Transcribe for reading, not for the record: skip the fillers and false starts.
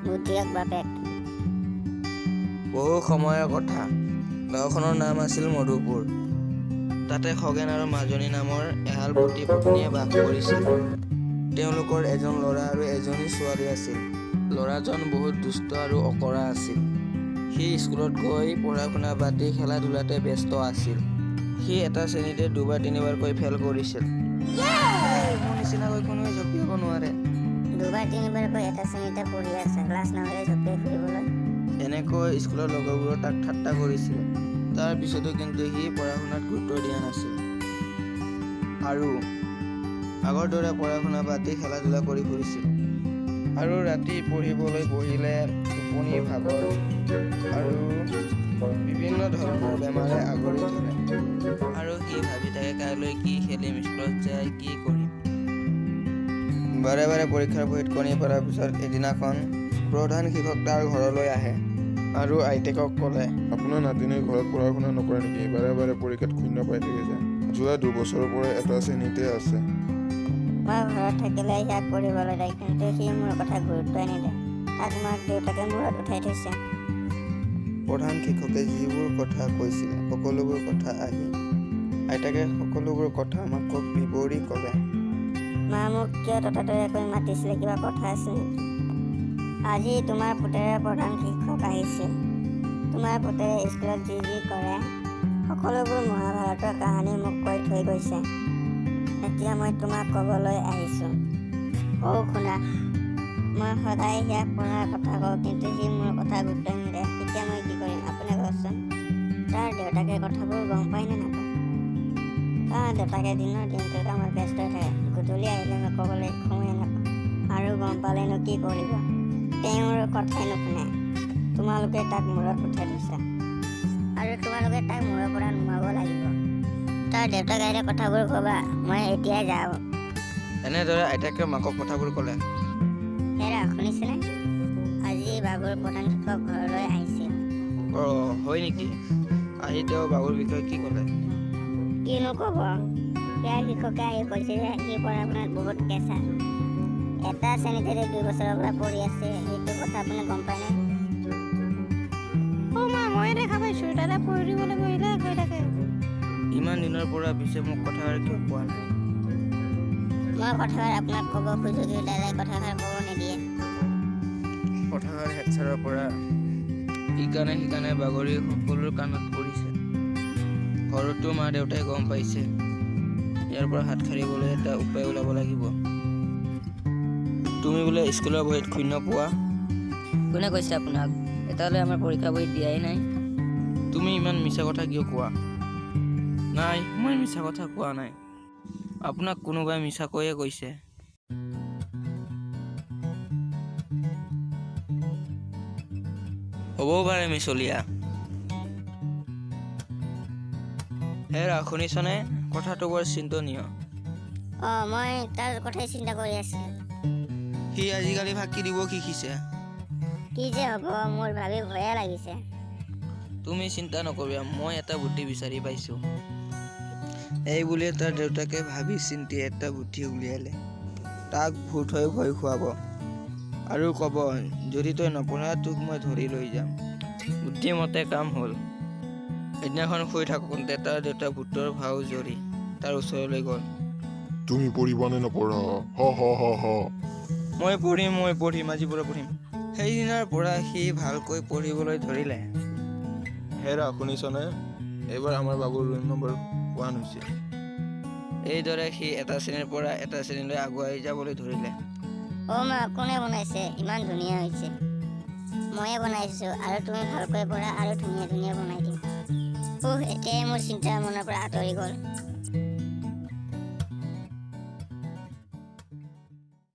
বুদ্ধিয়ক বাপেক। বহু সময়ৰ কথা। গাঁওখনৰ নাম আছিল মধুপুৰ। তাতে খগেন আৰু মাজনী নামৰ এহাল পতি পত্নীয়ে বাস কৰিছিল। তেওঁলোকৰ এজন ল'ৰা আৰু এজনী ছোৱালী আছিল। ল'ৰাজন বহুত দুষ্ট আৰু অকৰা আছিল। সি স্কুলত গৈ পঢ়া শুনা বাদ দি খেলা ধূলাতে ব্যস্ত আছিল। সি এটা শ্ৰেণীতে দুবাৰ তিনিবাৰকৈ ফেল কৰিছিল। মোৰ নিচিনাকৈ কোনোৱে জঁপিয়াব নোৱাৰে। দুবাৰ তিনিবাৰকৈ এটা শ্ৰেণীতে পঢ়ি আছে, ক্লাছ নহ'লে জঁপিয়াই ফুৰিবলৈ। এনেকৈ স্কুলৰ লগৰবোৰে তাক ঠাট্টা কৰিছিল। তাৰ পিছতো কিন্তু সি পঢ়া শুনাত গুৰুত্ব দিয়া নাছিল আৰু আগৰ দৰে পঢ়া শুনা বাদ দি খেলা ধূলা কৰি ফুৰিছিল। আৰু ৰাতি পঢ়িবলৈ বহিলে টোপনি ভাগৰ আৰু বিভিন্ন ধৰণৰ বেমাৰে আগুৰি ধৰে। আৰু সি ভাবি থাকে কাইলৈ কি খেলিম, স্কুলত যাই কি কৰিম। বাৰে বাৰে পৰীক্ষাৰ বহীত কণী পৰাৰ পিছত এদিনাখন প্ৰধান শিক্ষক তাৰ ঘৰলৈ আহে আৰু আইতাকক ক'লে, আপোনাৰ নাতিনীয়ে ঘৰত পঢ়া শুনা নকৰে নেকি? বাৰে বাৰে পৰীক্ষাত শূন্য পাই থাকিছে। যোৱা 2 বছৰৰ পৰা এটা শ্ৰেণীতে আছে। মই ঘৰত থাকিলে ইয়াক পঢ়িবলৈ দিয়ে, কিন্তু সি মোৰ কথা গুৰুত্বই নিদিয়ে। তাক মাক দেউতাকে মূৰত উঠাই থৈছে। প্ৰধান শিক্ষকে যিবোৰ কথা কৈছিল সকলোবোৰ কথা আহি আইতাকে সকলোবোৰ কথা মাকক বিৱৰি ক'লে। মা মোক কিয় ততাতৈয়াকৈ মাতিছিলে, কিবা কথা আছিল নেকি? আজি তোমাৰ পুতেৰে প্ৰধান শিক্ষক আহিছিল। তোমাৰ পুতেৰে স্কুলত যি যি কৰে সকলোবোৰ মহাভাৰতৰ কাহিনী মোক কৈ থৈ গৈছে। এতিয়া মই তোমাক ক'বলৈ আহিছোঁ। শুনা, মই সদায় ইয়াক পঢ়াৰ কথা কওঁ, কিন্তু সি মোৰ কথা গুৰুত্ব নিদিয়ে। এতিয়া মই কি কৰিম আপুনি কওকচোন। তাৰ দেউতাকে কথাবোৰ গম পায় নে নাপায়? তাৰ দেউতাকে দিনৰ দিনটো কামত ব্যস্ত থাকে। গধূলি আহিলে মই ক'বলৈ সময়ে নাপাওঁ। আৰু গম পালেনো কি কৰিব? তেওঁৰ কথাই নুশুনে। তোমালোকে তাক মূৰত উঠাই থৈছা আৰু তোমালোকে তাক মূৰৰ পৰা নুমাব লাগিব। তাৰ দেউতাক আহিলে কথাবোৰ ক'বা, মই এতিয়াই যাওঁ। এনেদৰে আইতাকে মাকক কথাবোৰ ক'লে। হেৰা, শুনিছেনে? আজি বাবুৰ প্ৰধান শিক্ষক ঘৰলৈ আহিছিল। হয় নেকি? আহি তেওঁ বাবুৰ বিষয়ে কি ক'লে? কিনো ক'ব, ইয়াৰ শিক্ষকে আহি কৈছে যে সি পঢ়া শুনাত বহুত কেঁচা। এটা শ্ৰেণীতে 2 বছৰৰ পৰা পঢ়ি আছে। সেইটো কথা আপুনি গম পায়নে? মা, মই দেখা পাইছো দাদা পঢ়িবলৈ বহিলে কৈ থাকে। ইমান দিনৰ পৰা পিছে মোক কথাষাৰ কিয় কোৱা নাই? মই কথাষাৰ আপোনাক ক'ব খোজো, কিন্তু দাদাই কথাষাৰ ক'ব নিদিয়ে। কথাষাৰ হেডছাৰৰ পৰা ইকানে সিকানে বাগৰি সকলোৰ কাণত পৰিছে। ঘৰতো মা দেউতাই গম পাইছে। ইয়াৰ পৰা হাত সাৰিবলৈ এটা উপায় ওলাব লাগিব। তুমি বোলে স্কুলৰ বহীত শূন্য পোৱা? কোনে কৈছে আপোনাক? এতিয়ালৈ আমাৰ পৰীক্ষা বহী দিয়াই নাই। তুমি ইমান মিছা কথা কিয় কোৱা? নাই, মই মিছা কথা কোৱা নাই। আপোনাক কোনোবাই মিছাকৈয়ে কৈছে। হ'বও পাৰে মিছলীয়া। হেৰা, শুনিছনে? কথাটো বৰ চিন্তনীয়। মই তাৰ কথাই চিন্তা কৰি আছিলোঁ। সি আজিকালি ফাঁকি দিব শিকিছে। কি যে হ'ব, মোৰ ভাবি ভয়ে লাগিছে। তুমি চিন্তা নকৰিবা, মই এটা বুদ্ধি বিচাৰি পাইছোঁ। এই বুলিয়ে তাৰ দেউতাকে ভাবি চিন্তি এটা বুদ্ধি উলিয়ালে। তাক ভূত হৈ ভয় খুৱাব আৰু ক'ব, যদি তই নপঢ়া তোক মই ধৰি লৈ যাম। বুদ্ধিমতে কাম হ'ল। এদিনাখন শুই থাকোঁতে তাৰ দেউতা ভূতৰ ভাও জৰি তাৰ ওচৰলৈ গ'ল। তুমি পঢ়িবা নে নপঢ়া? হ হ হ হ। মই পঢ়িম, আজিৰ পৰা পঢ়িম। সেইদিনাৰ পৰা সি ভালকৈ পঢ়িবলৈ ধৰিলে। হেৰা, শুনিছনে? এইবাৰ আমাৰ বাবুৰ ৰোল নম্বৰ 1 হৈছে। এইদৰে সি এটা শ্ৰেণীৰ পৰা এটা শ্ৰেণীলৈ আগুৱাই যাবলৈ ধৰিলে। মা, কোনে বনাইছে? ইমান ধুনীয়া হৈছে। ময়ে বনাইছোঁ, আৰু তুমি ভালকৈ পঢ়া আৰু ধুনীয়া ধুনীয়া বনাই দিম। এতিয়াই মোৰ চিন্তা মনৰ পৰা আঁতৰি গ'ল।